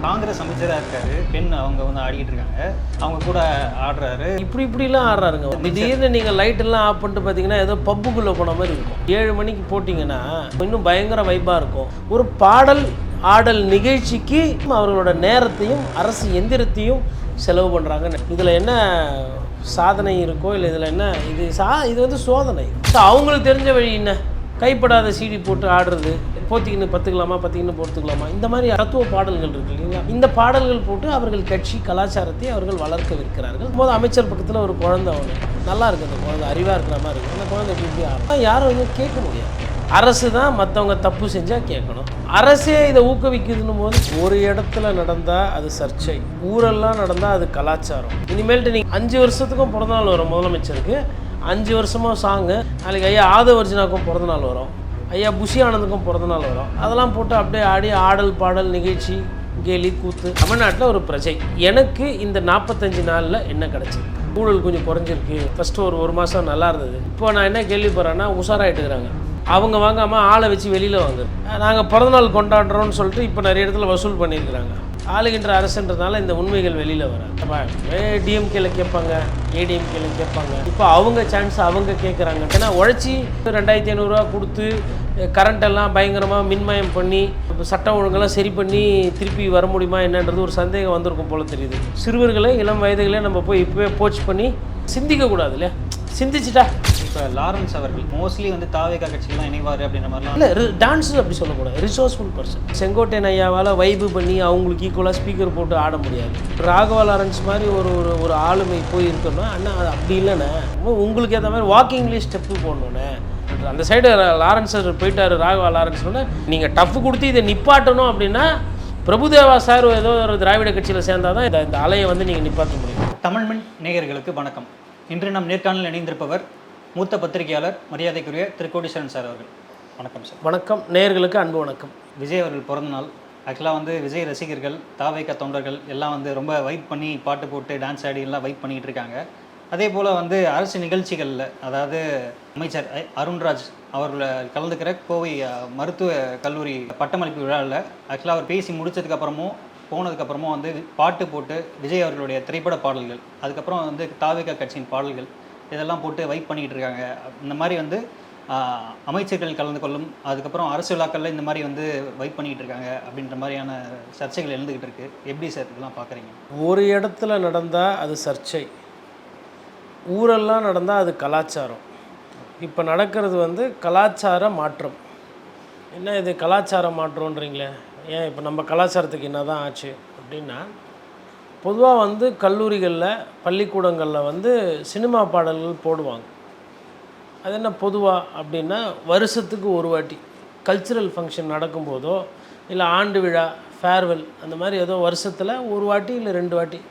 காங்கிரஸ் அமைச்சராக இருக்காரு, பெண் அவங்க வந்து ஆடிக்கிட்டு இருக்காங்க, அவங்க கூட ஆடுறாரு. இப்படிலாம் ஆடுறாருங்க. திடீர்னு நீங்கள் லைட்டெல்லாம் ஆஃப் பண்ணிட்டு பார்த்தீங்கன்னா ஏதோ பப்புக்குள்ளே போன மாதிரி இருக்கும். 7 மணிக்கு போட்டிங்கன்னா இன்னும் பயங்கர வைப்பாக இருக்கும். ஒரு பாடல் ஆடல் நிகழ்ச்சிக்கு அவர்களோட நேரத்தையும் அரசு எந்திரத்தையும் செலவு பண்ணுறாங்க. இதில் என்ன சாதனை இருக்கோ இல்லை இதில் என்ன இது வந்து சோதனை. ஸோ அவங்களுக்கு தெரிஞ்ச வழி என்ன, கைப்படாத சீடி போட்டு ஆடுறது, போத்திக்கின்னு பத்துக்கலாமா போட்டுக்கலாமா, இந்த மாதிரி தத்துவ பாடல்கள் இருக்கு இல்லைங்களா. இந்த பாடல்கள் போட்டு அவர்கள் கட்சி கலாச்சாரத்தை அவர்கள் வளர்க்க விற்கிறார்கள். போது அமைச்சர் பக்கத்தில் ஒரு குழந்தை, அவங்க நல்லா இருக்குது, அந்த குழந்தை அறிவாக இருக்கிற மாதிரி இருக்குது, அந்த குழந்தை இப்படி ஆடும். யாரும் வந்து கேட்க முடியாது. அரசு தான் மற்றவங்க தப்பு செஞ்சால் கேட்கணும். அரசே இதை ஊக்குவிக்குதுன்னு போது ஒரு இடத்துல நடந்தால் அது சர்ச்சை, ஊரெல்லாம் நடந்தால் அது கலாச்சாரம். இனிமேல்ட்டு நீங்கள் 5 வருஷத்துக்கும் பிறந்தநாள் வரும் முதலமைச்சருக்கு, 5 வருஷமாக சாங்கு. நாளைக்கு ஐயா ஆதவர்ஜுனாக்கும் பிறந்தநாள் வரும், ஐயா புஷி ஆனந்துக்கும் பிறந்தநாள் வரும். அதெல்லாம் போட்டு அப்படியே ஆடி ஆடல் பாடல் நிகழ்ச்சி கேலி கூத்து. தமிழ்நாட்டில் ஒரு பிரஜை எனக்கு இந்த 45 நாளில் என்ன கிடச்சிது? ஊழல் கொஞ்சம் குறைஞ்சிருக்கு. ஃபஸ்ட்டு ஒரு மாதம் நல்லா இருந்தது. இப்போ நான் என்ன கேள்விப்படுறேன்னா உஷாராயிட்டுக்கிறாங்க. அவங்க வாங்காமல் ஆளை வச்சு வெளியில் வாங்க. நாங்கள் பிறந்தநாள் கொண்டாடுறோன்னு சொல்லிட்டு இப்போ நிறைய இடத்துல வசூல் பண்ணியிருக்கிறாங்க. ஆளுகின்ற அரசுன்றதுனால இந்த உண்மைகள் வெளியில் வராங்க. டிஎம்கேல கேட்பாங்க, ஏடிஎம்கேல கேட்பாங்க. இப்போ அவங்க சான்ஸ் அவங்க கேட்குறாங்க. ஏன்னா உழைச்சி 2500 ரூபா கொடுத்து கரண்ட்டெல்லாம் பயங்கரமாக மின்மயம் பண்ணி சட்டம் ஒழுங்கெல்லாம் சரி பண்ணி திருப்பி வர முடியுமா என்னன்றது ஒரு சந்தேகம் வந்திருக்கும் போல தெரியுது. சிறுவர்களே இளம் வயதுகளே நம்ம போய் இப்போவே போச் பண்ணி சிந்திக்கக்கூடாது இல்லையா? சிந்திச்சுட்டா இப்போ லாரன்ஸ் அவர்கள் மோஸ்ட்லி வந்து தாவேகா கட்சியெல்லாம் இணைவார் அப்படின்ற மாதிரிலாம் இல்லை. டான்ஸு அப்படி சொல்லக்கூடாது, ரிசோர்ஸ்ஃபுல் பர்சன். செங்கோட்டையன் ஐயாவால் வைப்பு பண்ணி அவங்களுக்கு ஈக்குவலாக ஸ்பீக்கர் போட்டு ஆட முடியாது. ராகவா லாரன்ஸ் மாதிரி ஒரு ஆளுமை போய் இருக்கணும்னா அண்ணா அது அப்படி இல்லைண்ணே, உங்களுக்கு ஏற்ற மாதிரி வாக்கிங்லேயே ஸ்டெப்பு போடணுண்ணே. அந்த சைடு லாரன்ஸ் போயிட்டார், ராகவா லாரன்ஸ்னு நீங்கள் டஃப் கொடுத்து இதை நிப்பாட்டணும் அப்படின்னா பிரபுதேவா சார் ஏதோ ஒரு திராவிட கட்சியில் சேர்ந்தால் தான் இந்த அலையை வந்து நீங்கள் நிப்பாட்ட முடியும். தமிழ்மண் நேயர்களுக்கு வணக்கம். இன்று நம் நேர்காணலில் இணைந்திருப்பவர் மூத்த பத்திரிகையாளர் மரியாதைக்குரிய திரு கோடீஸ்வரன் சார் அவர்கள். வணக்கம் சார். வணக்கம். நேயர்களுக்கு அன்பு வணக்கம். விஜய் அவர்கள் பிறந்த நாள். ஆக்சுவலாக வந்து விஜய் ரசிகர்கள், தாவேகா தொண்டர்கள் எல்லாம் வந்து ரொம்ப வைப் பண்ணி பாட்டு போட்டு டான்ஸ் ஆடி எல்லாம் வைப் பண்ணிகிட்டு இருக்காங்க. அதே போல் வந்து அரசு நிகழ்ச்சிகளில், அதாவது அமைச்சர் அருண்ராஜ் அவர்களை கலந்துக்கிற கோவை மருத்துவ கல்லூரி பட்டமளிப்பு விழாவில் ஆக்சுவலாக அவர் பேசி முடித்ததுக்கப்புறமும் போனதுக்கப்புறமும் வந்து பாட்டு போட்டு விஜய் அவர்களுடைய திரைப்பட பாடல்கள், அதுக்கப்புறம் வந்து தாவேகா கட்சியின் பாடல்கள் இதெல்லாம் போட்டு வைப் பண்ணிக்கிட்டு இருக்காங்க. இந்த மாதிரி வந்து அமைச்சர்கள் கலந்து கொள்ளும், அதுக்கப்புறம் அரசு விழாக்களில் இந்த மாதிரி வந்து வைப் பண்ணிக்கிட்டு இருக்காங்க அப்படின்ற மாதிரியான சர்ச்சைகள் எழுந்துக்கிட்டு இருக்குது. எப்படி சார் இதெல்லாம் பார்க்குறீங்க? ஒரு இடத்துல நடந்தால் அது சர்ச்சை, ஊரெல்லாம் நடந்தால் அது கலாச்சாரம். இப்போ நடக்கிறது வந்து கலாச்சார மாற்றம். என்ன இது கலாச்சார மாற்றம்ன்றீங்களே, ஏன் இப்போ நம்ம கலாச்சாரத்துக்கு என்ன தான் ஆச்சு அப்படின்னா, பொதுவாக வந்து கல்லூரிகளில் பள்ளிக்கூடங்களில் வந்து சினிமா பாடல்கள் போடுவாங்க. அது என்ன பொதுவாக அப்படின்னா, வருஷத்துக்கு ஒரு வாட்டி கல்ச்சுரல் ஃபங்க்ஷன் நடக்கும்போதோ இல்லை ஆண்டு விழா ஃபேர்வெல் அந்த மாதிரி ஏதோ வருஷத்தில் ஒரு வாட்டி இல்லை 2 வாட்டி,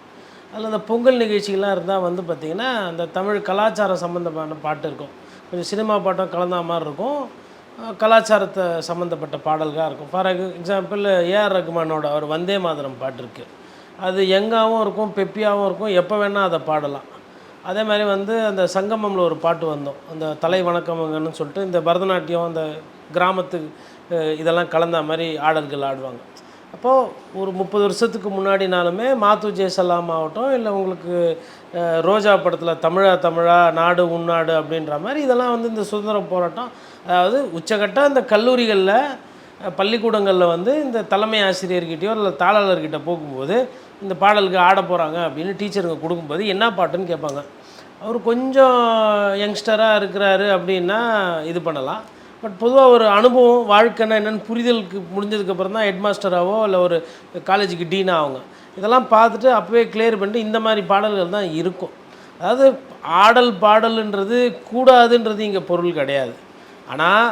அதில் அந்த பொங்கல் நிகழ்ச்சிகள்லாம் இருந்தால் வந்து பார்த்திங்கன்னா அந்த தமிழ் கலாச்சாரம் சம்மந்தமான பாட்டு இருக்கும். கொஞ்சம் சினிமா பாட்டம் கலந்த மாதிரி இருக்கும், கலாச்சாரத்தை சம்மந்தப்பட்ட பாடல்களாக இருக்கும். ஃபார் எக்ஸாம்பிள் ஏஆர் ரகுமானோட ஒரு வந்தே மாதரம் பாட்டு இருக்குது. அது யங்காகவும் இருக்கும், பெப்பியாகவும் இருக்கும், எப்போ வேணால் அதை பாடலாம். அதே மாதிரி வந்து அந்த சங்கமமில் ஒரு பாட்டு வந்தோம், அந்த தலை வணக்கமங்கன்னு சொல்லிட்டு இந்த பரதநாட்டியம் அந்த கிராமத்து இதெல்லாம் கலந்த மாதிரி ஆடல்கள் ஆடுவாங்க. அப்போது ஒரு 30 வருஷத்துக்கு முன்னாடினாலுமே மாத்து ஜெயசலாம் ஆகட்டும், இல்லை உங்களுக்கு ரோஜா படத்தில் தமிழா நாடு உன்னாடு அப்படின்ற மாதிரி இதெல்லாம் வந்து இந்த சுதந்திர போராட்டம், அதாவது உச்சகட்ட இந்த கல்லூரிகளில் பள்ளிக்கூடங்களில் வந்து இந்த தலைமை ஆசிரியர்கிட்டையோ இல்லை தாளாளர்கிட்ட போகும்போது இந்த பாடலுக்கு ஆட போகிறாங்க அப்படின்னு டீச்சருங்க கொடுக்கும்போது என்ன பாட்டுன்னு கேட்பாங்க. அவர் கொஞ்சம் யங்ஸ்டராக இருக்கிறாரு அப்படின்னா இது பண்ணலாம். பட் பொதுவாக ஒரு அனுபவம் வாழ்க்கைன்னா என்னென்னு புரிதலுக்கு முடிஞ்சதுக்கப்புறம் தான் ஹெட் மாஸ்டராகவோ இல்லை ஒரு காலேஜுக்கு டீனாக ஆகுங்க. இதெல்லாம் பார்த்துட்டு அப்போவே கிளியர் பண்ணிட்டு இந்த மாதிரி பாடல்கள் தான் இருக்கும். அதாவது ஆடல் பாடல்ன்றது கூடாதுன்றது இங்கே பொருள் கிடையாது. ஆனால்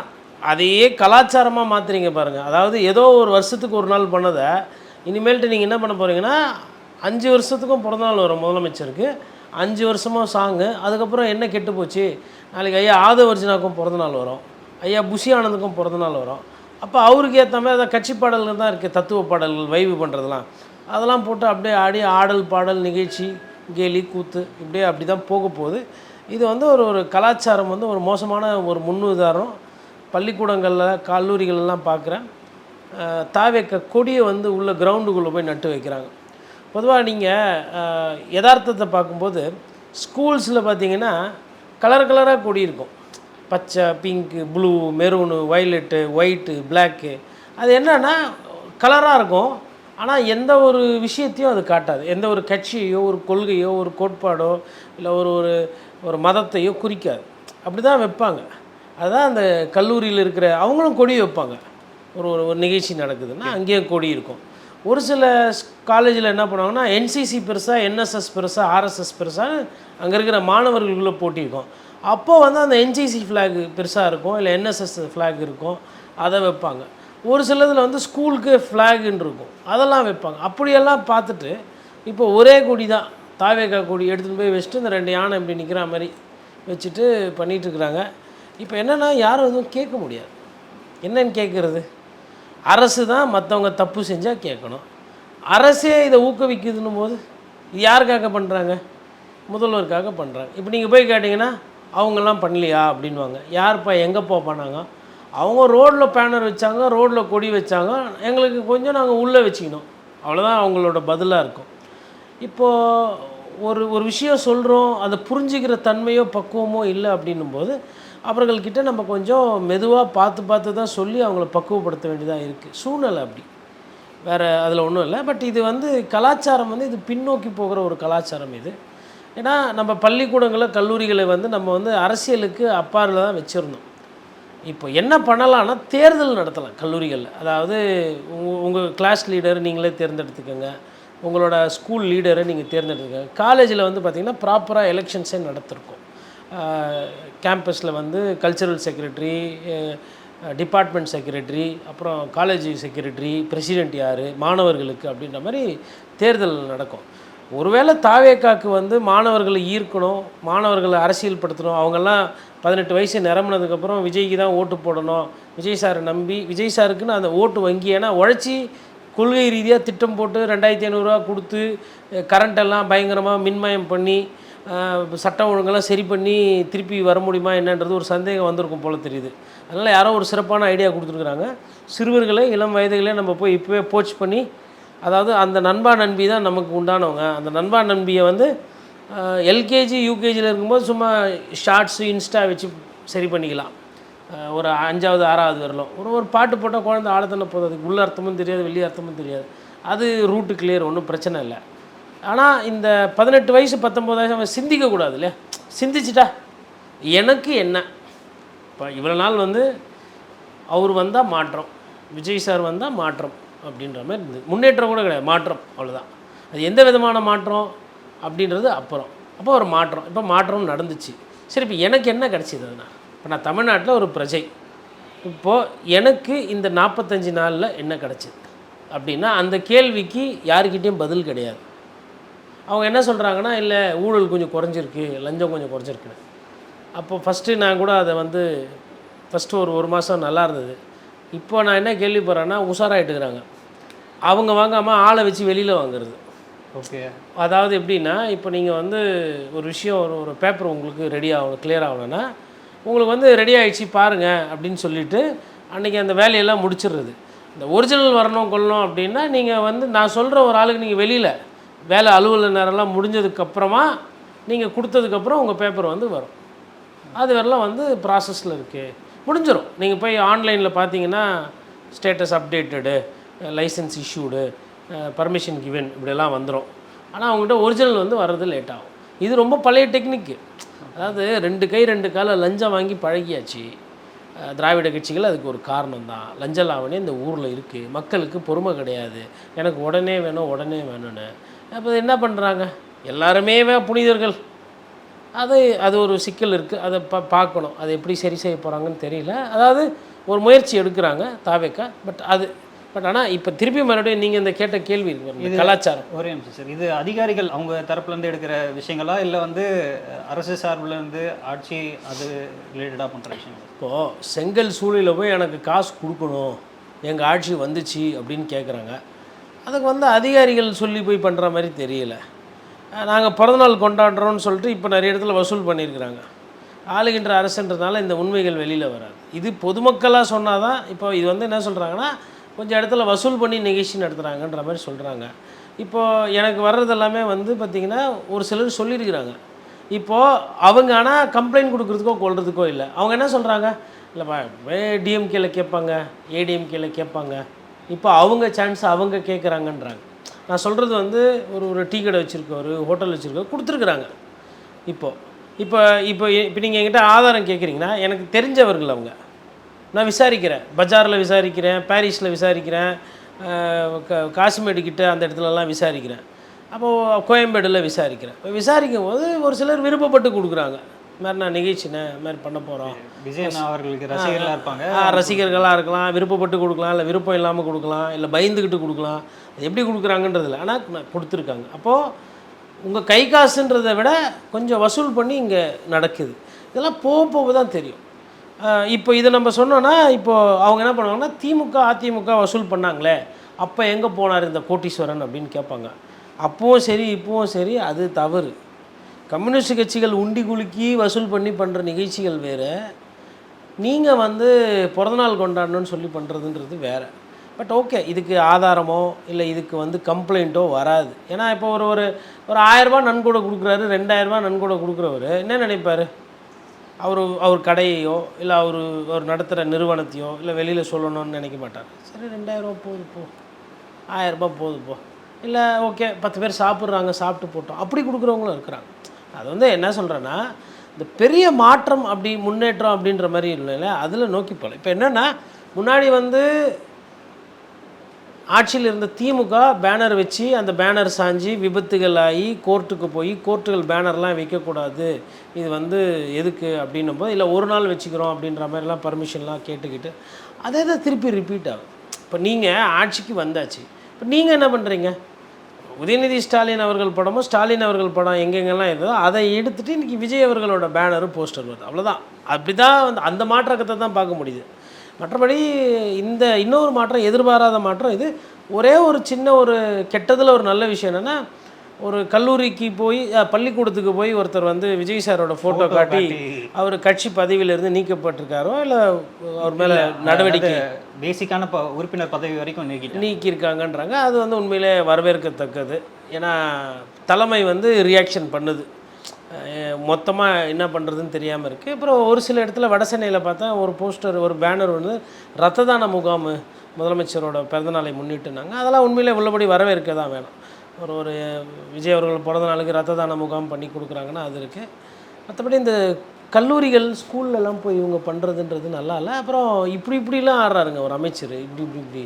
அதையே கலாச்சாரமாக மாற்றுறீங்க பாருங்கள். அதாவது ஏதோ ஒரு வருஷத்துக்கு ஒரு நாள் பண்ணதை இனிமேல்ட்டு நீங்கள் என்ன பண்ண போகிறீங்கன்னா 5 வருஷத்துக்கும் பிறந்தநாள் வரும் முதலமைச்சருக்கு, 5 வருஷமாக சாங்கு. அதுக்கப்புறம் என்ன கெட்டு போச்சு, நாளைக்கு ஐயா ஆதவர்ஜுனாக்கும் பிறந்தநாள் வரும், ஐயா புஷி ஆனந்துக்கும் பிறந்தநாள் வரும். அப்போ அவருக்கு ஏற்ற மாதிரி அதை கட்சி பாடல்கள் தான் இருக்குது, தத்துவ பாடல்கள் வைவு பண்ணுறதுலாம் அதெல்லாம் போட்டு அப்படியே ஆடி ஆடல் பாடல் நிகழ்ச்சி கேலி கூத்து இப்படியே அப்படி தான் போக போகுது. இது வந்து ஒரு கலாச்சாரம் வந்து ஒரு மோசமான ஒரு முன்னுதாரணம். பள்ளிக்கூடங்களில் கல்லூரிகளெல்லாம் பார்க்குறேன். தாவேக்க கொடியை வந்து உள்ள கிரவுண்டுக்குள்ளே போய் நட்டு வைக்கிறாங்க. பொதுவாக நீங்கள் யதார்த்தத்தை பார்க்கும்போது ஸ்கூல்ஸில் பார்த்தீங்கன்னா கலர் கலராக கொடி இருக்கும். பச்சை, pink, blue, maroon, violet, white, black. அது என்னன்னா கலராக இருக்கும். ஆனால் எந்த ஒரு விஷயத்தையும் அது காட்டாது. எந்த ஒரு கட்சியோ ஒரு கொள்கையோ ஒரு கோட்பாடோ இல்லை ஒரு ஒரு ஒரு மதத்தையோ குறிக்காது. அப்படி தான் வைப்பாங்க. அதுதான் அந்த கல்லூரியில் இருக்கிற அவங்களும் கொடி வைப்பாங்க. ஒரு ஒரு நிகழ்ச்சி நடக்குதுன்னா அங்கேயும் கொடி இருக்கும். ஒரு சில காலேஜில் என்ன பண்ணுவாங்கன்னா என்சிசி பெருசாக, என்எஸ்எஸ் பெருசாக, ஆர்எஸ்எஸ் பெருசாக அங்கே இருக்கிற மாணவர்களுக்குள்ளே போட்டி இருக்கும். அப்போது வந்து அந்த என்சிசி ஃப்ளாக் பெருசாக இருக்கும், இல்லை என்எஸ்எஸ் ஃப்ளாக் இருக்கும், அதை வைப்பாங்க. ஒரு சிலதில் வந்து ஸ்கூலுக்கு ஃப்ளாகுன்னு இருக்கும், அதெல்லாம் வைப்பாங்க. அப்படியெல்லாம் பார்த்துட்டு இப்போ ஒரே கொடி தான் தாவேக்கா கொடி எடுத்துகிட்டு போய் வச்சுட்டு இந்த 2 யானை இப்படி நிற்கிற மாதிரி வச்சுட்டு பண்ணிகிட்ருக்குறாங்க. இப்போ என்னென்னா யாரும் எதுவும் கேட்க முடியாது. என்னன்னு கேட்குறது? அரசு தான் மற்றவங்க தப்பு செஞ்சால் கேட்கணும். அரசே இதை ஊக்குவிக்குதுன்னும் போது இது யாருக்காக பண்ணுறாங்க? முதல்வருக்காக பண்ணுறாங்க. இப்போ நீங்கள் போய் கேட்டிங்கன்னா அவங்கெல்லாம் பண்ணலையா அப்படின்வாங்க. யார்ப்பா எங்கேப்பா பண்ணாங்க? அவங்க ரோட்டில் பேனர் வச்சாங்க, ரோட்டில் கொடி வச்சாங்க, எங்களுக்கு கொஞ்சம் நாங்கள் உள்ளே வச்சுக்கணும், அவ்வளோதான் அவங்களோட பதிலாக இருக்கும். இப்போது ஒரு விஷயம் சொல்கிறோம், அதை புரிஞ்சிக்கிற தன்மையோ பக்குவமோ இல்லை அப்படின்னும்போது அவர்கள்கிட்ட நம்ம கொஞ்சம் மெதுவாக பார்த்து தான் சொல்லி அவங்கள பக்குவப்படுத்த வேண்டியதாக இருக்குது. சூழ்நிலை அப்படி, வேறு அதில் ஒன்றும் இல்லை. பட் இது வந்து கலாச்சாரம் வந்து இது பின்னோக்கி போகிற ஒரு கலாச்சாரம் இது. ஏன்னா நம்ம பள்ளிக்கூடங்களை கல்லூரிகளை வந்து நம்ம வந்து அரசியலுக்கு அப்பாறில் தான் வச்சுருந்தோம். இப்போ என்ன பண்ணலான்னா தேர்தல் நடத்தலாம் கல்லூரிகளில். அதாவது உங்கள் கிளாஸ் லீடர் நீங்களே தேர்ந்தெடுத்துக்கோங்க, உங்களோட ஸ்கூல் லீடரை நீங்கள் தேர்ந்தெடுத்துக்கோங்க. காலேஜில் வந்து பார்த்திங்கன்னா ப்ராப்பராக எலெக்ஷன்ஸே நடத்திருக்கோம். கேம்பஸில் வந்து கல்ச்சரல் செக்ரட்டரி, டிபார்ட்மெண்ட் செக்ரட்டரி, அப்புறம் காலேஜ் செக்ரட்டரி, பிரசிடெண்ட் யார், மாணவர்களுக்கு அப்படின்ற மாதிரி தேர்தல் நடக்கும். ஒருவேளை தாவேக்காக்கு வந்து மாணவர்களை ஈர்க்கணும், மாணவர்களை அரசியல்படுத்தணும், அவங்கெல்லாம் 18 வயசு நிரம்பினதுக்கப்புறம் விஜய்க்கு தான் ஓட்டு போடணும், விஜய் சாரை நம்பி, விஜய் சாருக்குன்னு அந்த ஓட்டு வங்கி, ஏன்னா உழைச்சி கொள்கை ரீதியாக திட்டம் போட்டு 2500 கொடுத்து கரண்ட்டெல்லாம் பயங்கரமாக மின்மயம் பண்ணி சட்டம் ஒழுங்கெல்லாம் சரி பண்ணி திருப்பி வர முடியுமா என்னன்றது ஒரு சந்தேகம் வந்திருக்கும் போல் தெரியுது. அதனால் யாரோ ஒரு சிறப்பான ஐடியா கொடுத்துருக்குறாங்க. சிறுவர்களே இளம் வயதுகளே நம்ம போய் இப்போவே போச் பண்ணி, அதாவது அந்த நண்பா நண்பி தான் நமக்கு உண்டானவங்க. அந்த நண்பா நண்பியை வந்து எல்கேஜி யூகேஜியில் இருக்கும்போது சும்மா ஷார்ட்ஸு இன்ஸ்டா வச்சு சரி பண்ணிக்கலாம். ஒரு 5வது 6வது வரலாம் ஒரு பாட்டு போட்டால் குழந்தை ஆழத்தில் போகுது, அதுக்கு உள்ள அர்த்தமும் தெரியாது, வெளி அர்த்தமும் தெரியாது, அது ரூட்டு கிளியர், ஒன்றும் பிரச்சனை இல்லை. ஆனால் இந்த 18 வயசு 19 வயசு அவன் சிந்திக்கக்கூடாது இல்லையா? சிந்திச்சிட்டா எனக்கு என்ன? இப்போ இவ்வளோ நாள் வந்து அவர் வந்தால் மாற்றம், விஜய் சார் வந்தால் மாற்றம் அப்படின்ற மாதிரி இருந்தது. முன்னேற்றம் கூட கிடையாது, மாற்றம், அவ்வளோதான். அது எந்த விதமான மாற்றம் அப்படின்றது அப்புறம். அப்போ ஒரு மாற்றம், இப்போ மாற்றம் நடந்துச்சு. சரி, இப்போ எனக்கு என்ன கிடச்சிது? அதுனா இப்போ நான் தமிழ்நாட்டில் ஒரு பிரஜை, இப்போது எனக்கு இந்த 45 நாளில் என்ன கிடச்சிது அப்படின்னா அந்த கேள்விக்கு யாருக்கிட்டேயும் பதில் கிடையாது. அவங்க என்ன சொல்கிறாங்கன்னா, இல்லை ஊழல் கொஞ்சம் குறைஞ்சிருக்கு, லஞ்சம் கொஞ்சம் குறைஞ்சிருக்குன்னு. அப்போ ஃபஸ்ட்டு நான் கூட அதை வந்து ஃபஸ்ட்டு ஒரு மாதம் நல்லா இருந்தது. இப்போ நான் என்ன கேள்விப்படுறேன்னா உஷாராகிட்டுக்கிறாங்க. அவங்க வாங்காமல் ஆளை வச்சு வெளியில் வாங்குறது. ஓகே, அதாவது எப்படின்னா, இப்போ நீங்கள் வந்து ஒரு விஷயம் ஒரு பேப்பர் உங்களுக்கு ரெடி ஆகணும், கிளியர் ஆகணும்னா உங்களுக்கு வந்து ரெடி ஆகிடுச்சு பாருங்கள் அப்படின்னு சொல்லிவிட்டு அன்றைக்கி அந்த வேலையெல்லாம் முடிச்சிடுறது. இந்த ஒரிஜினல் வரணும் கொள்ளணும் அப்படின்னா நீங்கள் வந்து நான் சொல்கிற ஒரு ஆளுக்கு நீங்கள் வெளியில் வேலை அலுவலக நேரம்லாம் முடிஞ்சதுக்கப்புறமா நீங்கள் கொடுத்ததுக்கப்புறம் உங்கள் பேப்பர் வந்து வரும். அது வரலாம் வந்து ப்ராசஸில் இருக்குது, முடிஞ்சிடும். நீங்கள் போய் ஆன்லைனில் பார்த்தீங்கன்னா status updated, license issued, permission given இப்படியெல்லாம் வந்துடும். ஆனால் அவங்ககிட்ட ஒரிஜினல் வந்து வர்றது லேட் ஆகும். இது ரொம்ப பழைய டெக்னிக்கு. அதாவது 2 கை 2 கால லஞ்சம் வாங்கி பழகியாச்சு. திராவிட கட்சிகள் அதுக்கு ஒரு காரணம் தான். லஞ்ச லாவணி இந்த ஊரில் இருக்குது, மக்களுக்கு பொறுமை கிடையாது, எனக்கு உடனே வேணும் உடனே வேணும்னு. அப்போ என்ன பண்ணுறாங்க, எல்லாருமே புனிதர்கள். அது ஒரு சிக்கல் இருக்குது, அதை பார்க்கணும். அதை எப்படி சரி செய்ய போகிறாங்கன்னு தெரியல. அதாவது ஒரு முயற்சி எடுக்கிறாங்க தாவேக்கா. பட் ஆனால் இப்போ திருப்பி மறுபடியும் நீங்கள் இந்த கேட்ட கேள்வி இருக்கு, கலாச்சாரம். ஒரே நிமிஷம் சார், இது அதிகாரிகள் அவங்க தரப்புலேருந்து எடுக்கிற விஷயங்களா இல்லை வந்து அரசு சார்பிலேருந்து ஆட்சி அது ரிலேட்டடாக பண்ணுற விஷயம்? இப்போது செங்கல் சூளையில் போய் எனக்கு காசு கொடுக்கணும், எங்கள் ஆட்சி வந்துச்சு அப்படின்னு கேட்குறாங்க. அதுக்கு வந்து அதிகாரிகள் சொல்லி போய் பண்ணுற மாதிரி தெரியல. நாங்கள் பிறந்தநாள் கொண்டாடுறோன்னு சொல்லிட்டு இப்போ நிறைய இடத்துல வசூல் பண்ணியிருக்கிறாங்க. ஆளுகின்ற அரசுன்றதுனால இந்த உண்மைகள் வெளியில் வராது. இது பொதுமக்களாக சொன்னால் தான். இப்போ இது வந்து என்ன சொல்கிறாங்கன்னா, கொஞ்சம் இடத்துல வசூல் பண்ணி நிகழ்ச்சி நடத்துகிறாங்கன்ற மாதிரி சொல்கிறாங்க. இப்போது எனக்கு வர்றது எல்லாமே வந்து பார்த்திங்கன்னா ஒரு சிலர் சொல்லியிருக்கிறாங்க. இப்போது அவங்க ஆனால் கம்ப்ளைண்ட் கொடுக்குறதுக்கோ கொள்றதுக்கோ இல்லை. அவங்க என்ன சொல்கிறாங்க, இல்லைப்பா டிஎம்கேல கேட்பாங்க, ஏடிஎம்கேல கேட்பாங்க, இப்போ அவங்க சான்ஸ் அவங்க கேட்குறாங்கன்றாங்க. நான் சொல்கிறது வந்து ஒரு டீ கடை வச்சுருக்கோம், ஒரு ஹோட்டல் வச்சுருக்கோம், கொடுத்துருக்குறாங்க. இப்போ இப்போ இப்போ இப்போ நீங்கள் என்கிட்ட ஆதாரம் கேட்குறீங்கன்னா எனக்கு தெரிஞ்சவர்கள் அவங்க, நான் விசாரிக்கிறேன், பஜாரில் விசாரிக்கிறேன், பாரிஸில் விசாரிக்கிறேன், காசிமேடு கிட்ட அந்த இடத்துலலாம் விசாரிக்கிறேன், அப்போது கோயம்பேடில் விசாரிக்கிறேன். இப்போ விசாரிக்கும் போது ஒரு சிலர் விருப்பப்பட்டு கொடுக்குறாங்க, மாதிரி நான் நிகழ்ச்சினே மாதிரி பண்ண போகிறோம். விஜய் அவர்களுக்கு ரசிகர்களாக இருப்பாங்க, ரசிகர்களாக இருக்கலாம், விருப்பப்பட்டு கொடுக்கலாம், இல்லை விருப்பம் இல்லாமல் கொடுக்கலாம், இல்லை பயந்துக்கிட்டு கொடுக்கலாம், அது எப்படி கொடுக்குறாங்கன்றதில்ல, ஆனால் கொடுத்துருக்காங்க. அப்போது உங்கள் கை காசுன்றதை விட கொஞ்சம் வசூல் பண்ணி இங்கே நடக்குது. இதெல்லாம் போக தான் தெரியும். இப்போ இதை நம்ம சொன்னோன்னா இப்போது அவங்க என்ன பண்ணுவாங்கன்னா, திமுக அதிமுக வசூல் பண்ணாங்களே அப்போ எங்கே போனார் இந்த கோட்டீஸ்வரன் அப்படின்னு கேட்பாங்க. அப்போவும் சரி இப்போவும் சரி, அது தவறு. கம்யூனிஸ்ட் கட்சிகள் உண்டி குலுக்கி வசூல் பண்ணி பண்ணுற நிகழ்ச்சிகள் வேறு, நீங்கள் வந்து பிறந்தநாள் கொண்டாடணும்னு சொல்லி பண்ணுறதுன்றது வேறு. பட் ஓகே, இதுக்கு ஆதாரமோ இல்லை இதுக்கு வந்து கம்ப்ளைண்ட்டோ வராது. ஏன்னா இப்போ ஒரு ஒரு ஒரு 1000 ரூபா நன்கொடை கொடுக்குறாரு, 2000 ரூபா நன்கொடை கொடுக்குறவர் என்ன நினைப்பார், அவர் கடையையோ இல்லை அவர் நடத்துகிற நிறுவனத்தையோ இல்லை வெளியில் சொல்லணும்னு நினைக்க மாட்டார். சரி 2000 ரூபா போகுது போ, 1000 ரூபா போகுது போ, இல்லை ஓகே 10 பேர் சாப்பிட்றாங்க சாப்பிட்டு போட்டோம், அப்படி கொடுக்குறவங்களும் இருக்கிறாங்க. அது வந்து என்ன சொல்கிறேன்னா, இந்த பெரிய மாற்றம் அப்படி முன்னேற்றம் அப்படின்ற மாதிரி இல்லைல்ல, அதில் நோக்கி போகல. இப்போ என்னென்னா, முன்னாடி வந்து ஆட்சியில் இருந்த திமுக பேனர் வச்சு அந்த பேனர் சாஞ்சி விபத்துகள் ஆகி கோர்ட்டுக்கு போய் கோர்ட்டுகள் பேனர்லாம் வைக்கக்கூடாது, இது வந்து எதுக்கு அப்படின்னும் போது இல்லை ஒரு நாள் வச்சுக்கிறோம் அப்படின்ற மாதிரிலாம் பர்மிஷன்லாம் கேட்டுக்கிட்டு அதே தான் திருப்பி ரிப்பீட் ஆகும். இப்போ நீங்கள் ஆட்சிக்கு வந்தாச்சு, இப்போ நீங்கள் என்ன பண்ணுறீங்க, உதயநிதி ஸ்டாலின் அவர்கள் படமும் ஸ்டாலின் அவர்கள் படம் எங்கெங்கெல்லாம் இருந்ததோ அதை எடுத்துகிட்டு இன்றைக்கி விஜய் அவர்களோட பேனரும் போஸ்டர் வருது, அவ்வளோதான். அப்படி தான் வந்து அந்த மாற்றத்தை தான் பார்க்க முடியுது. மற்றபடி இந்த இன்னொரு மாற்றம் எதிர்பாராத மாற்றம் இது. ஒரே ஒரு சின்ன ஒரு கெட்டதில் ஒரு நல்ல விஷயம் என்னென்னா, ஒரு கல்லூரிக்கு போய் பள்ளிக்கூடத்துக்கு போய் ஒருத்தர் வந்து விஜய் சாரோட ஃபோட்டோ காட்டி அவர் கட்சி பதவியிலிருந்து நீக்கப்பட்டிருக்காரோ இல்லை அவர் மேலே நடவடிக்கை பேசிக்கான உறுப்பினர் பதவி வரைக்கும் நீக்கியிருக்காங்கன்றாங்க. அது வந்து உண்மையிலே வரவேற்கத்தக்கது. ஏன்னா தலைமை வந்து ரியாக்ஷன் பண்ணுது, மொத்தமாக என்ன பண்ணுறதுன்னு தெரியாமல் இருக்குது. அப்புறம் ஒரு சில இடத்துல வட சென்னையில் பார்த்தா ஒரு போஸ்டர் ஒரு பேனர் வந்து ரத்த தான முகாம் முதலமைச்சரோட பிறந்தநாளை முன்னிட்டுனாங்க. அதெல்லாம் உண்மையிலே உள்ளபடி வரவேற்க தான் வேணும். ஒரு விஜய் அவர்கள் பிறந்தநாளுக்கு ரத்த தான முகாம் பண்ணி கொடுக்குறாங்கன்னா அது இருக்குது. மற்றபடி இந்த கல்லூரிகள் ஸ்கூல்லலாம் போய் இவங்க பண்ணுறதுன்றது நல்லா இல்லை. அப்புறம் இப்படிலாம் ஆடுறாருங்க ஒரு அமைச்சர், இப்படி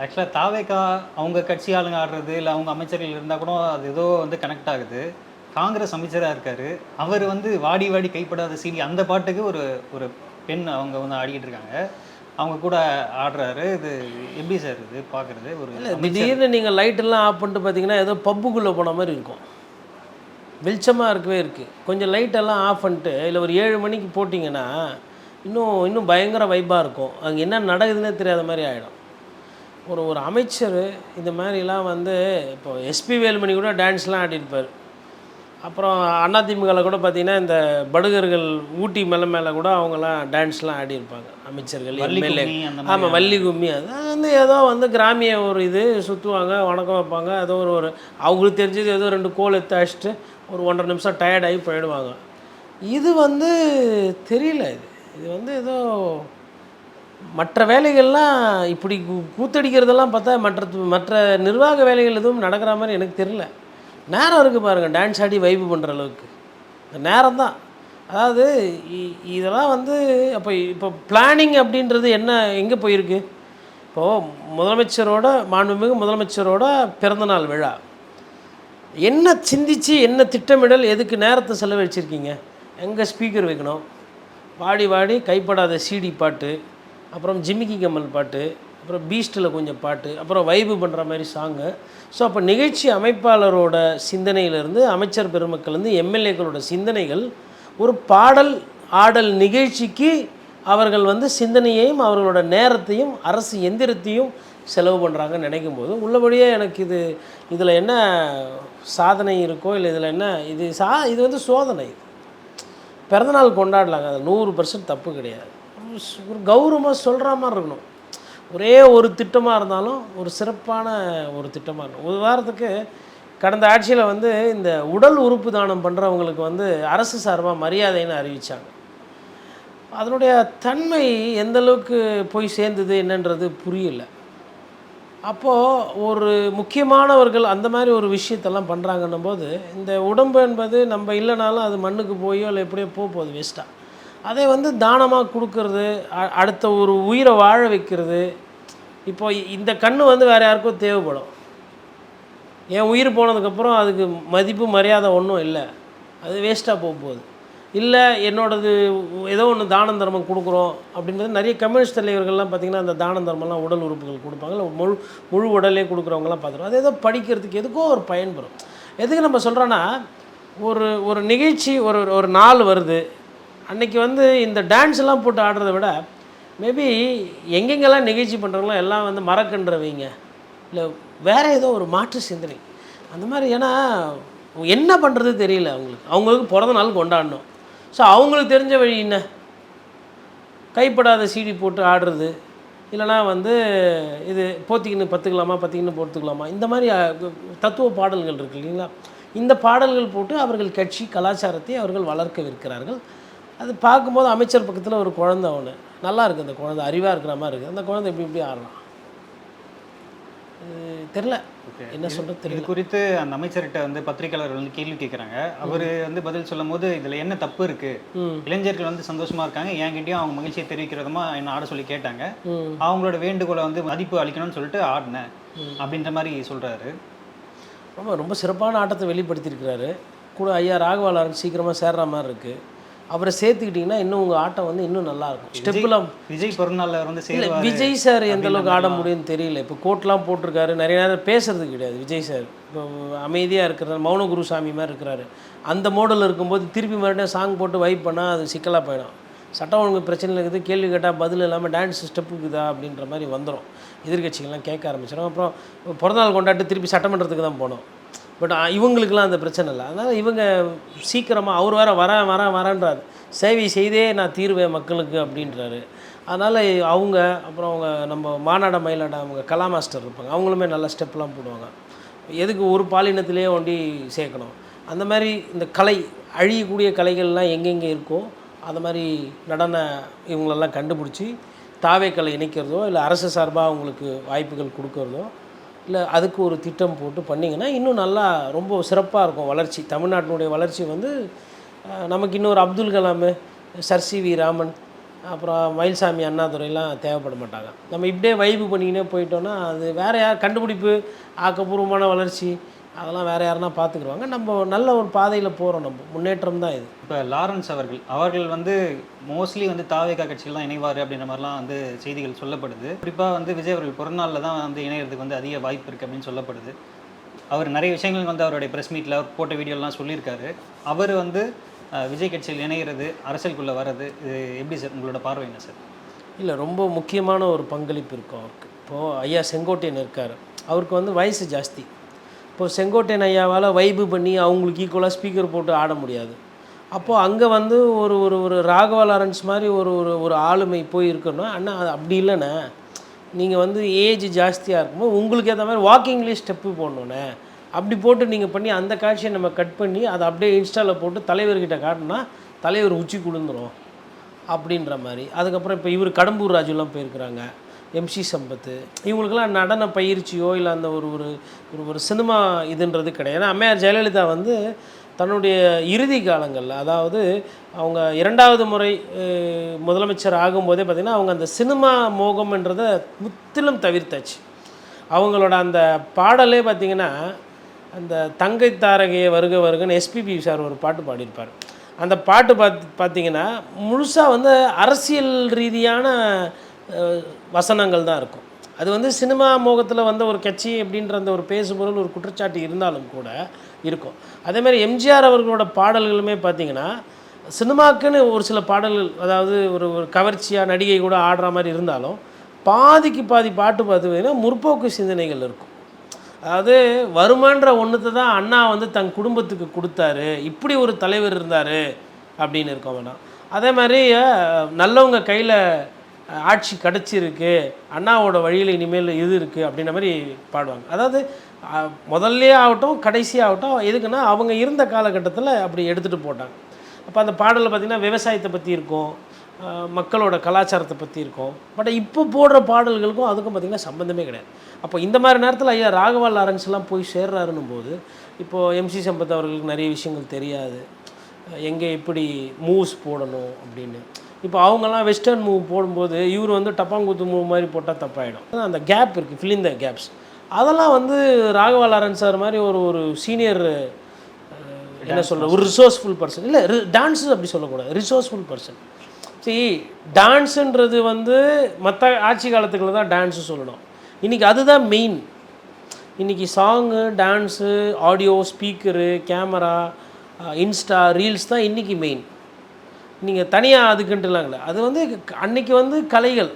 ஆக்சுவலாக தாவேக்கா அவங்க கட்சி ஆளுங்க ஆடுறது இல்லை அவங்க அமைச்சர்கள் இருந்தால் கூட அது ஏதோ வந்து கனெக்ட் ஆகுது. காங்கிரஸ் அமைச்சராக இருக்கார், அவர் வந்து வாடி வாடி கைப்படாத சீடி அந்த பாட்டுக்கு ஒரு பெண் அவங்க வந்து ஆடிக்கிட்டு இருக்காங்க, அவங்க கூட ஆடுறாரு. இது எப்படி சார் இது பார்க்குறது? ஒரு இல்லை திடீர்னு நீங்கள் லைட்டெல்லாம் ஆஃப் பண்ணிட்டு பார்த்தீங்கன்னா ஏதோ பப்புக்குள்ளே போன மாதிரி இருக்கும், வெளிச்சமாக இருக்கவே இருக்குது. கொஞ்சம் லைட்டெல்லாம் ஆஃப் பண்ணிட்டு இல்லை ஒரு 7 மணிக்கு போட்டிங்கன்னா இன்னும் பயங்கர வைப்பாக இருக்கும். அங்கே என்ன நடக்குதுன்னே தெரியாத மாதிரி ஆகிடும். ஒரு அமைச்சர் இந்த மாதிரிலாம் வந்து இப்போ எஸ்பி வேலுமணி கூட டான்ஸ்லாம் ஆடிருப்பார். அப்புறம் அதிமுகவில் கூட பார்த்திங்கன்னா இந்த படுகர்கள் ஊட்டி மேலே கூட அவங்களாம் டான்ஸ்லாம் ஆடியிருப்பாங்க அமைச்சர்கள், எம்எல்ஏ. ஆமாம், வள்ளி கும்மி. அது வந்து ஏதோ வந்து கிராமிய ஒரு இது சுற்றுவாங்க, வணக்கம் வைப்பாங்க, ஏதோ ஒரு அவங்களுக்கு தெரிஞ்சது ஏதோ 2 கோல் எடுத்து அடிச்சுட்டு ஒரு 1.5 நிமிஷம் டயர்டாகி போயிடுவாங்க. இது வந்து தெரியல, இது வந்து ஏதோ மற்ற வேலைகள்லாம் இப்படி கூத்தடிக்கிறதெல்லாம் பார்த்தா மற்ற நிர்வாக வேலைகள் எதுவும் நடக்கிற மாதிரி எனக்கு தெரியல. நேரம் இருக்குது பாருங்கள், டான்ஸ் ஆடி வைப்பு பண்ணுற அளவுக்கு இந்த நேரம் தான். அதாவது இதெல்லாம் வந்து இப்போ பிளானிங் அப்படின்றது என்ன எங்கே போயிருக்கு? இப்போது மாண்புமிகு முதலமைச்சரோட பிறந்தநாள் விழா என்ன சிந்திச்சு என்ன திட்டமிடல், எதுக்கு நேரத்தை செலவழிச்சிருக்கீங்க? எங்கே ஸ்பீக்கர் வைக்கணும், வாடி வாடி கைப்படாத சிடி பாட்டு, அப்புறம் ஜிமிக்கி கம்மல் பாட்டு, அப்புறம் பீஸ்ட்டில் கொஞ்சம் பாட்டு, அப்புறம் வைப்பு பண்ணுற மாதிரி சாங்கு. ஸோ அப்போ நிகழ்ச்சி அமைப்பாளரோட சிந்தனையிலேருந்து அமைச்சர் பெருமக்கள்லேருந்து எம்எல்ஏக்களோட சிந்தனைகள் ஒரு பாடல் ஆடல் நிகழ்ச்சிக்கு அவர்கள் வந்து சிந்தனையையும் அவர்களோட நேரத்தையும் அரசு எந்திரத்தையும் செலவு பண்ணுறாங்கன்னு நினைக்கும் போது உள்ளபடியே எனக்கு இதில் என்ன சாதனை இருக்கோ இல்லை இதில் என்ன இது வந்து சோதனை. பிறந்தநாள் கொண்டாடலாங்க, அது 100% தப்பு கிடையாது. ஒரு கௌரவமாக சொல்கிற மாதிரி இருக்கணும். ஒரே ஒரு திட்டமாக இருந்தாலும் ஒரு சிறப்பான ஒரு திட்டமாக இருக்கும். உதாரணத்துக்கு கடந்த ஆட்சியில் வந்து இந்த உடல் உறுப்பு தானம் பண்ணுறவங்களுக்கு வந்து அரசு சார்பாக மரியாதைன்னு அறிவித்தாங்க. அதனுடைய தன்மை எந்த அளவுக்கு போய் சேர்ந்தது என்னன்றது புரியல. அப்போது ஒரு முக்கியமானவர்கள் அந்த மாதிரி ஒரு விஷயத்தெல்லாம் பண்ணுறாங்கன்னும் போது, இந்த உடம்பு என்பது நம்ம இல்லைனாலும் அது மண்ணுக்கு போயோ இல்லை எப்படியோ போகுது வேஸ்ட்டாக. அதை வந்து தானமாக கொடுக்கறது, அடுத்த ஒரு உயிரை வாழ வைக்கிறது. இப்போ இந்த கண் வந்து வேறு யாருக்கும் தேவைப்படும். என் உயிர் போனதுக்கப்புறம் அதுக்கு மதிப்பு மரியாதை ஒன்றும் இல்லை, அது வேஸ்ட்டாக போகுது. இல்லை என்னோடது ஏதோ ஒன்று தானம் தர்மம் கொடுக்குறோம் அப்படின்றது நிறைய கம்யூனிஸ்ட் தலைவர்கள்லாம் பார்த்திங்கன்னா அந்த தானம் தர்மம்லாம் உடல் உறுப்புகள் கொடுப்பாங்க, இல்லை முழு உடலே கொடுக்குறவங்கலாம் பார்த்துருவோம். அது ஏதோ படிக்கிறதுக்கு எதுக்கோ ஒரு பயன்பெறும். எதுக்கு நம்ம சொல்கிறோன்னா, ஒரு நிகழ்ச்சி ஒரு நாள் வருது, அன்றைக்கி வந்து இந்த டான்ஸ்லாம் போட்டு ஆடுறத விட மேபி எங்கெங்கெல்லாம் நிகழ்ச்சி பண்ணுறாங்களோ எல்லாம் வந்து மரக்கன்று வைங்க, இல்லை வேறு ஏதோ ஒரு மாற்று சிந்தனை அந்த மாதிரி. ஏன்னா என்ன பண்ணுறது தெரியல அவங்களுக்கு பிறந்த நாள் கொண்டாடணும். ஸோ அவங்களுக்கு தெரிஞ்ச வழி என்ன, கைப்படாத சீடி போட்டு ஆடுறது, இல்லைனா வந்து இது போத்திக்கின்னு பத்துக்கலாமா போட்டுக்கலாமா, இந்த மாதிரி தத்துவ பாடல்கள் இருக்குது இல்லைங்களா. இந்த பாடல்கள் போட்டு அவர்கள் கட்சி கலாச்சாரத்தை அவர்கள் வளர்க்க விற்கிறார்கள். அது பார்க்கும்போது அமைச்சர் பக்கத்தில் ஒரு குழந்தை ஒன்று நல்லா இருக்குது, அந்த குழந்தை அறிவாக இருக்கிற மாதிரி இருக்குது, அந்த குழந்தை இப்படி ஆடலாம் தெரில, என்ன சொல்கிறது தெரியல. இது குறித்து அந்த அமைச்சர்கிட்ட வந்து பத்திரிகையாளர்கள் வந்து கேள்வி கேட்குறாங்க. அவர் வந்து பதில் சொல்லும் போது இதில் என்ன தப்பு இருக்குது, இளைஞர்கள் வந்து சந்தோஷமாக இருக்காங்க, என்கிட்டயும் அவங்க மகிழ்ச்சியை தெரிவிக்கிற விதமா என்ன ஆட சொல்லி கேட்டாங்க, அவங்களோட வேண்டுகோளை வந்து மதிப்பு அளிக்கணும்னு சொல்லிட்டு ஆடினேன் அப்படின்ற மாதிரி சொல்கிறாரு. ரொம்ப சிறப்பான ஆட்டத்தை வெளிப்படுத்தியிருக்கிறாரு. கூட ஐயா ராகவாலாருக்கு சீக்கிரமாக சேர்ற மாதிரி இருக்குது. அவரை சேர்த்துக்கிட்டிங்கன்னா இன்னும் உங்கள் ஆட்டம் வந்து இன்னும் நல்லாயிருக்கும். ஸ்டெப்புலாம் விஜய் பிறந்தநாளில் வந்து இல்லை, விஜய் சார் எந்த அளவுக்கு ஆட முடியும்னு தெரியல. இப்போ கோட்லாம் போட்டிருக்காரு, நிறைய நேரம் பேசுறது கிடையாது விஜய் சார். இப்போ அமைதியாக இருக்கிற மௌன குருசாமி மாதிரி இருக்கிறாரு. அந்த மோடலில் இருக்கும்போது திருப்பி மறுபடியும் சாங் போட்டு வைப் பண்ணால் அது சிக்கலாக போயிடும். சட்டம் ஒழுங்கு பிரச்சனை இருக்குது, கேள்வி கேட்டால் பதில் இல்லாமல் டான்ஸ் ஸ்டெப்பு இருக்குதா அப்படின்ற மாதிரி வந்துடும். எதிர்கட்சிகள்லாம் கேட்க ஆரம்பிச்சிடும். அப்புறம் பிறந்தநாள் கொண்டாட்டு திருப்பி சட்டமன்றத்துக்கு தான் போனோம். பட் இவங்களுக்கெல்லாம் அந்த பிரச்சனை இல்லை. அதனால் இவங்க சீக்கிரமாக அவர் வேறு வரேன்றாரு, சேவை செய்தே நான் தீர்வேன் மக்களுக்கு அப்படின்றாரு. அதனால் அவங்க அப்புறம் அவங்க நம்ம மாநாட மயிலாட அவங்க கலா மாஸ்டர் இருப்பாங்க, அவங்களுமே நல்ல ஸ்டெப்லாம் போடுவாங்க. எதுக்கு ஒரு பாலினத்திலே ஒண்டி சேர்க்கணும். அந்த மாதிரி இந்த கலை அழியக்கூடிய கலைகள்லாம் எங்கெங்கே இருக்கோ அந்த மாதிரி நடன இவங்களெல்லாம் கண்டுபிடிச்சி தாவேக்களை இணைக்கிறதோ, இல்லை அரசு சார்பாக அவங்களுக்கு வாய்ப்புகள் கொடுக்கறதோ, இல்லை அதுக்கு ஒரு திட்டம் போட்டு பண்ணிங்கன்னா இன்னும் நல்லா ரொம்ப சிறப்பாக இருக்கும் வளர்ச்சி. தமிழ்நாட்டினுடைய வளர்ச்சி வந்து நமக்கு இன்னொரு Abdul Kalam, sir C V Raman, அப்புறம் மயில்சாமி அண்ணாதுரைலாம் தேவைப்பட மாட்டாங்க. நம்ம இப்படியே வைப்பு பண்ணிக்கினே போயிட்டோன்னா அது வேறு யார் கண்டுபிடிப்பு ஆக்கப்பூர்வமான வளர்ச்சி அதெல்லாம் வேறு யாருன்னா பார்த்துக்குருவாங்க. நம்ம நல்ல ஒரு பாதையில் போகிறோம், நம்ம முன்னேற்றம் தான் இது. இப்போ லாரன்ஸ் அவர்கள் வந்து மோஸ்ட்லி வந்து தாவேகா கட்சியில் தான் இணைவார் அப்படின்ற மாதிரிலாம் வந்து செய்திகள் சொல்லப்படுது. குறிப்பாக வந்து விஜய் அவர்கள் பிறந்தநாளில் தான் வந்து இணையறதுக்கு வந்து அதிக வாய்ப்பு இருக்குது அப்படின்னு சொல்லப்படுது. அவர் நிறைய விஷயங்கள் வந்து அவருடைய ப்ரெஸ் மீட்டில் அவர் போட்ட வீடியோலாம் சொல்லியிருக்காரு. அவர் வந்து விஜய் கட்சியில் இணைகிறது, அரசியலுக்குள்ளே வர்றது, இது எப்படி சார் உங்களோட பார்வை என்ன சார்? இல்லை, ரொம்ப முக்கியமான ஒரு பங்களிப்பு இருக்கும் அவருக்கு. இப்போது ஐயா செங்கோட்டையன் இருக்கார், அவருக்கு வந்து வயசு ஜாஸ்தி. இப்போது செங்கோட்டையன் ஐயாவால் வைப்பு பண்ணி அவங்களுக்கு ஈக்குவலாக ஸ்பீக்கர் போட்டு ஆட முடியாது. அப்போது அங்கே வந்து ஒரு ஒரு ஒரு ராகவா லாரன்ஸ் மாதிரி ஒரு ஒரு ஒரு ஆளுமை போய் இருக்கணும். அண்ணா அது அப்படி இல்லைண்ணே, நீங்கள் வந்து ஏஜ் ஜாஸ்தியாக இருக்கும்போது உங்களுக்கு ஏற்ற மாதிரி வாக்கிங்லேயே ஸ்டெப்பு போடணுண்ணே, அப்படி போட்டு நீங்கள் பண்ணி அந்த காட்சியை நம்ம கட் பண்ணி அதை அப்படியே இன்ஸ்டாவில் போட்டு தலைவர்கிட்ட காட்டினா தலைவர் உச்சி குளிந்துடும் அப்படின்ற மாதிரி. அதுக்கப்புறம் இப்போ இவர் கடம்பூர் ராஜுலாம் போயிருக்கிறாங்க, எம்சி சம்பத்து, இவங்களுக்கெல்லாம் நடன பயிற்சியோ இல்லை அந்த ஒரு ஒரு ஒரு சினிமா இதுன்றது கிடையாது. ஏன்னா அம்மையார் ஜெயலலிதா வந்து தன்னுடைய இறுதி காலங்களில், அதாவது அவங்க 2வது முறை முதலமைச்சர் ஆகும்போதே பார்த்திங்கன்னா அவங்க அந்த சினிமா மோகம்ன்றதை முற்றிலும் தவிர்த்தாச்சு. அவங்களோட அந்த பாடலே பார்த்திங்கன்னா அந்த தங்கை தாரகையை வருக வருகன்னு எஸ்பிபி சார் ஒரு பாட்டு பாடியிருப்பார். அந்த பாட்டு பார்த்திங்கன்னா முழுசாக வந்து அரசியல் ரீதியான வசனங்கள் தான் இருக்கும். அது வந்து சினிமா மோகத்தில் வந்த ஒரு கட்சி அப்படின்ற அந்த ஒரு பேசுபொருள் ஒரு குற்றச்சாட்டு இருந்தாலும் கூட இருக்கும். அதேமாதிரி எம்ஜிஆர் அவர்களோட பாடல்களுமே பார்த்திங்கன்னா சினிமாக்குன்னு ஒரு சில பாடல்கள், அதாவது ஒரு ஒரு கவர்ச்சியாக நடிகை கூட ஆடுற மாதிரி இருந்தாலும் பாதிக்கு பாதி பாட்டு பார்த்திங்கன்னா முற்போக்கு சிந்தனைகள் இருக்கும். அதாவது வருமான்ற ஒன்றுத்தை தான் அண்ணா வந்து தன் குடும்பத்துக்கு கொடுத்தாரு, இப்படி ஒரு தலைவர் இருந்தார் அப்படின்னு இருக்க வேணாம். அதே மாதிரி நல்லவங்க கையில் ஆட்சி கிடச்சிருக்கு, அண்ணாவோட வழியில் இனிமேல் இது இருக்குது அப்படின்ற மாதிரி பாடுவாங்க. அதாவது முதல்லையே ஆகட்டும் கடைசியாகட்டும் எதுக்குன்னா அவங்க இருந்த காலகட்டத்தில் அப்படி எடுத்துகிட்டு போட்டாங்க. அப்போ அந்த பாடலில் பார்த்திங்கன்னா விவசாயத்தை பற்றி இருக்கும், மக்களோட கலாச்சாரத்தை பற்றி இருக்கும். பட் இப்போ போடுற பாடல்களுக்கும் அதுக்கும் பார்த்திங்கன்னா சம்மந்தமே கிடையாது. அப்போ இந்த மாதிரி நேரத்தில் ஐயா ராகவா லாரன்ஸ்லாம் போய் சேர்றாருன்னும் போது இப்போது எம்சி சம்பத் அவர்களுக்கு நிறைய விஷயங்கள் தெரியாது, எங்கே எப்படி மூவ்ஸ் போடணும் அப்படின்னு. இப்போ அவங்கெல்லாம் வெஸ்டர்ன் மூவ் போடும்போது இவர் வந்து டப்பாங்குத்து மூவ் மாதிரி போட்டால் தப்பாயிடும். அந்த கேப் இருக்குது, ஃபில் இன் த கேப்ஸ். அதெல்லாம் வந்து ராகவா லாரன்ஸ் சார் மாதிரி ஒரு சீனியர் என்ன சொல்கிற ஒரு ரிசோர்ஸ்ஃபுல் பர்சன் இல்லை, டான்ஸு அப்படி சொல்லக்கூடாது, ரிசோர்ஸ்ஃபுல் பர்சன். சரி, டான்ஸுன்றது வந்து மற்ற ஆட்சி காலத்துக்குள்ள தான் டான்ஸு சொல்லணும். இன்றைக்கி அதுதான் மெயின். இன்றைக்கி song, dance, audio, speaker, camera, Insta, reels தான் இன்றைக்கி மெயின். நீங்கள் தனியாக அதுக்குன்ட்டுலாம் இல்லை. அது வந்து அன்றைக்கி வந்து கலைகள்,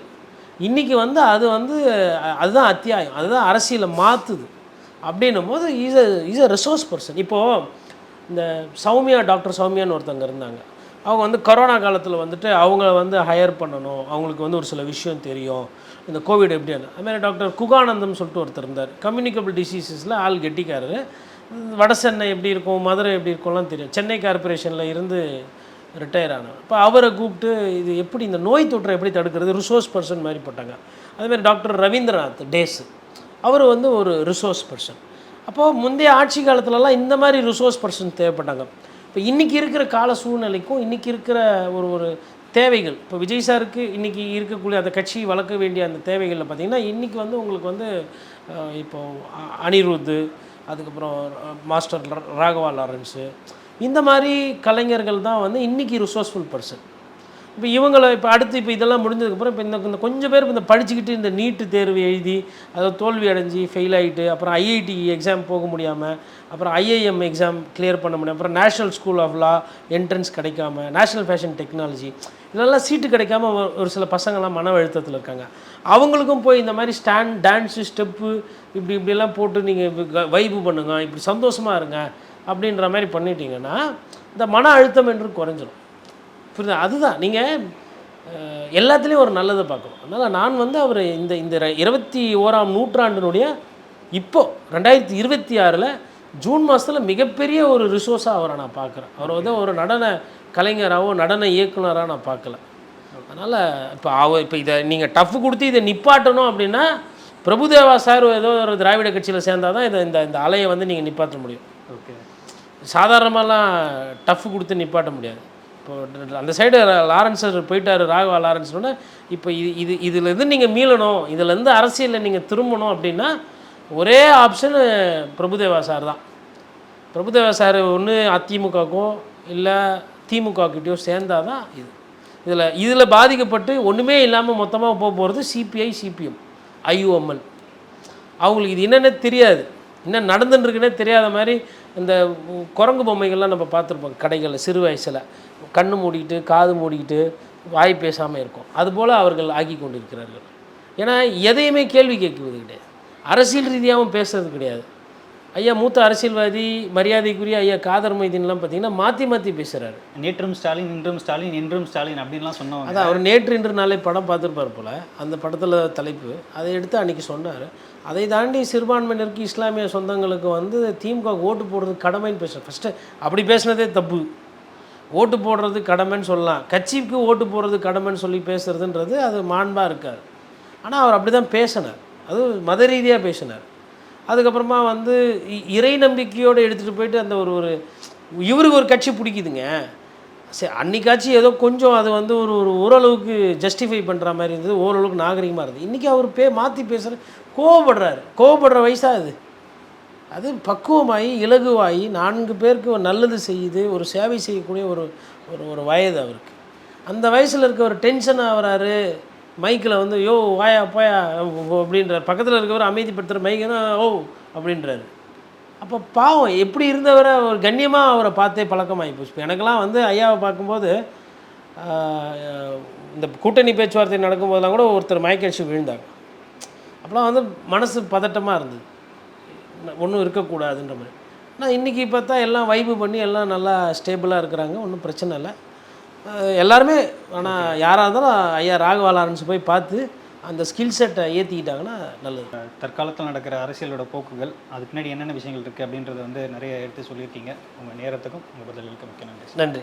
இன்றைக்கி வந்து அதுதான் அத்தியாயம், அதுதான் அரசியலை மாற்றுது. அப்படின்னும் போது இஸ் அ ரிசோர்ஸ் பர்சன். இப்போது இந்த சௌமியா, டாக்டர் சௌமியான்னு ஒருத்தவங்க இருந்தாங்க. அவங்க வந்து கொரோனா காலத்தில் வந்துட்டு அவங்கள வந்து ஹையர் பண்ணணும், அவங்களுக்கு வந்து ஒரு சில விஷயம் தெரியும், இந்த கோவிட் எப்படின்னு. அதுமாதிரி டாக்டர் குகானந்தம்னு சொல்லிட்டு ஒருத்தர் இருந்தார், கம்யூனிகபிள் டிசீசஸில் ஆள் கெட்டிக்காரர். வட சென்னை எப்படி இருக்கும், மதுரை எப்படி இருக்கும்லாம் தெரியும். சென்னை கார்பரேஷனில் இருந்து ரிட்டையர் ஆனவர். இப்போ அவரை கூப்பிட்டு இது எப்படி இந்த நோய் தொற்றை எப்படி தடுக்கிறது, ரிசோர்ஸ் பர்சன் மாதிரி போட்டாங்க. அதேமாதிரி டாக்டர் ரவீந்திரநாத் டேஸ், அவர் வந்து ஒரு ரிசோர்ஸ் பர்சன். அப்போது முந்தைய ஆட்சி காலத்துலலாம் இந்த மாதிரி ரிசோர்ஸ் பர்சன் தேவைப்பட்டாங்க. இப்போ இன்றைக்கி இருக்கிற கால சூழ்நிலைக்கும் இன்றைக்கி இருக்கிற ஒரு தேவைகள், இப்போ விஜய் சாருக்கு இன்றைக்கி இருக்கக்கூடிய அந்த கட்சி வளர்க்க வேண்டிய அந்த தேவைகளில் பார்த்திங்கன்னா இன்றைக்கி வந்து உங்களுக்கு வந்து இப்போது அனிருத், அதுக்கப்புறம் மாஸ்டர் ராகவா லாரன்ஸு, இந்த மாதிரி கலைஞர்கள் தான் வந்து இன்றைக்கி ரிசோர்ஸ்ஃபுல் பர்சன். இப்போ இவங்களை இப்போ அடுத்து இப்போ இதெல்லாம் முடிஞ்சதுக்கப்புறம் இப்போ இந்த கொஞ்சம் பேர் இந்த படிச்சுக்கிட்டு இந்த நீட்டு தேர்வு எழுதி அதை தோல்வி அடைஞ்சி ஃபெயில் ஆகிட்டு, அப்புறம் ஐஐடி எக்ஸாம் போக முடியாமல், அப்புறம் ஐஐஎம் எக்ஸாம் கிளியர் பண்ண முடியாமல், அப்புறம் national school of law entrance கிடைக்காம, நேஷ்னல் ஃபேஷன் டெக்னாலஜி இதெல்லாம் சீட்டு கிடைக்காம ஒரு சில பசங்கள்லாம் மன அழுத்தத்தில் இருக்காங்க. அவங்களுக்கும் போய் இந்த மாதிரி டான்ஸு, ஸ்டெப்பு இப்படிலாம் போட்டு நீங்கள் வைப்பு பண்ணுங்க, இப்படி சந்தோஷமாக இருங்க அப்படின்ற மாதிரி பண்ணிட்டீங்கன்னா இந்த மன அழுத்தம் என்று குறைஞ்சிடும். புரியுதா? அதுதான் நீங்கள் எல்லாத்துலேயும் ஒரு நல்லதை பார்க்கணும். அதனால் நான் வந்து அவர் இந்த 21ஆம் நூற்றாண்டினுடைய இப்போது 2026 ஜூன் மாதத்தில் மிகப்பெரிய ஒரு ரிசோர்ஸாக அவரை நான் பார்க்குறேன். அவர் வந்து ஒரு நடன கலைஞராகவோ நடன இயக்குனராக நான் பார்க்கல. அதனால் இப்போ இதை நீங்கள் டஃப் கொடுத்து இதை நிப்பாட்டணும் அப்படின்னா பிரபுதேவா சார் ஏதோ ஒரு திராவிட கட்சியில் சேர்ந்தால் தான் இந்த அலையை வந்து நீங்கள் நிப்பாட்ட முடியும். ஓகே, சாதாரணமாலாம் டஃப் கொடுத்து நிப்பாட்ட முடியாது. இப்போ அந்த சைடு லாரன்ஸ் போயிட்டார், ராகவா லாரன்ஸ்னோட இப்போ இதுலேருந்து நீங்கள் மீளணும், இதுலேருந்து அரசியலில் நீங்கள் திரும்பணும் அப்படின்னா ஒரே ஆப்ஷன் பிரபுதேவா சார் தான். பிரபுதேவா சார் ஒன்று அதிமுகக்கோ இல்லை திமுகக்கிட்டேயோ சேர்ந்தால் தான் இதில் பாதிக்கப்பட்டு ஒன்றுமே இல்லாமல் மொத்தமாக போகிறது சிபிஐ, சிபிஎம், ஐயுஎம்எல். அவங்களுக்கு இது என்னென்ன தெரியாது, என்ன நடந்துட்டுருக்குன்னே தெரியாத மாதிரி இந்த குரங்கு பொம்மைகள்லாம் நம்ம பார்த்துருப்போம் கடைகளில் சிறு வயசில், கண்ணு மூடிக்கிட்டு காது மூடிக்கிட்டு வாய் பேசாமல் இருக்கும். அதுபோல் அவர்கள் ஆக்கி கொண்டிருக்கிறார்கள். ஏன்னா எதையுமே கேள்வி கேட்குவது கிடையாது, அரசியல் ரீதியாகவும் பேசுறது கிடையாது. ஐயா மூத்த அரசியல்வாதி மரியாதைக்குரிய ஐயா காதர் மைதீன்லாம் பார்த்தீங்கன்னா மாற்றி பேசுகிறாரு. நேற்றும் ஸ்டாலின், இன்றும் ஸ்டாலின், என்றும் ஸ்டாலின் அப்படின்லாம் சொன்னவங்க. அதான் அவர் நேற்று இன்று நாளை படம் பார்த்துருப்பார் போல், அந்த படத்தில் தலைப்பு அதை எடுத்து அன்றைக்கி சொன்னார். அதை தாண்டி சிறுபான்மையினருக்கு இஸ்லாமிய சொந்தங்களுக்கு வந்து திமுக ஓட்டு போடுறது கடமைன்னு பேசுகிறேன். ஃபஸ்ட்டு அப்படி பேசுனதே தப்பு. ஓட்டு போடுறது கடமைன்னு சொல்லலாம், கட்சிக்கு ஓட்டு போடுறது கடமைன்னு சொல்லி பேசுகிறதுன்றது அது மாண்பாக இருக்காது. ஆனால் அவர் அப்படி தான் பேசினார், அது மத ரீதியாக பேசினார். அதுக்கப்புறமா வந்து இறை நம்பிக்கையோடு எடுத்துகிட்டு போயிட்டு அந்த ஒரு இவருக்கு ஒரு கட்சி பிடிக்குதுங்க, சரி அன்றைக்காச்சும் ஏதோ கொஞ்சம் அது வந்து ஒரு ஓரளவுக்கு ஜஸ்டிஃபை பண்ணுற மாதிரி இருந்தது, ஓரளவுக்கு நாகரிகமாக இருந்தது. இன்றைக்கி அவர் மாற்றி பேசுகிற கோவப்படுற வயசாக அது பக்குவமாகி இலகுவாகி 4 பேருக்கு ஒரு நல்லது செய்யுது, ஒரு சேவை செய்யக்கூடிய ஒரு வயது அவருக்கு. அந்த வயசில் இருக்க ஒரு டென்ஷன் ஆகிறாரு, மைக்கில் வந்து யோ வாயா போயா அப்படின்றார், பக்கத்தில் இருக்கவர் அமைதிப்படுத்துகிற மைக்குன்னா ஓ அப்படின்றாரு. அப்போ பாவம் எப்படி இருந்தவரை ஒரு கண்ணியமாக அவரை பார்த்தே பழக்கமாகி போச்சு. எனக்கெல்லாம் வந்து ஐயாவை பார்க்கும்போது இந்த கூட்டணி பேச்சுவார்த்தை நடக்கும்போதெல்லாம் கூட ஒருத்தர் மயக்கடிச்சு விழுந்தாங்க. அப்போலாம் வந்து மனசு பதட்டமாக இருந்தது, ஒன்றும் இருக்கக்கூடாதுன்ற மாதிரி. ஆனால் இன்றைக்கி பார்த்தா எல்லாம் வைப்பு பண்ணி எல்லாம் நல்லா ஸ்டேபிளாக இருக்கிறாங்க, ஒன்றும் பிரச்சனை இல்லை. எல்லாருமே ஆனால் யாராக இருந்தாலும் ஐயா ராகவா லாரன்ஸ் போய் பார்த்து அந்த ஸ்கில் செட்டை ஏற்றிக்கிட்டாங்கன்னா நல்லது. தற்காலத்தில் நடக்கிற அரசியலோட போக்குகள் அது பின்னாடி என்னென்ன விஷயங்கள் இருக்குது அப்படின்றத வந்து நிறைய எடுத்து சொல்லியிருக்கீங்க. உங்கள் நேரத்துக்கும் உங்கள் பதில்களுக்கு மிக்க நன்றி. நன்றி.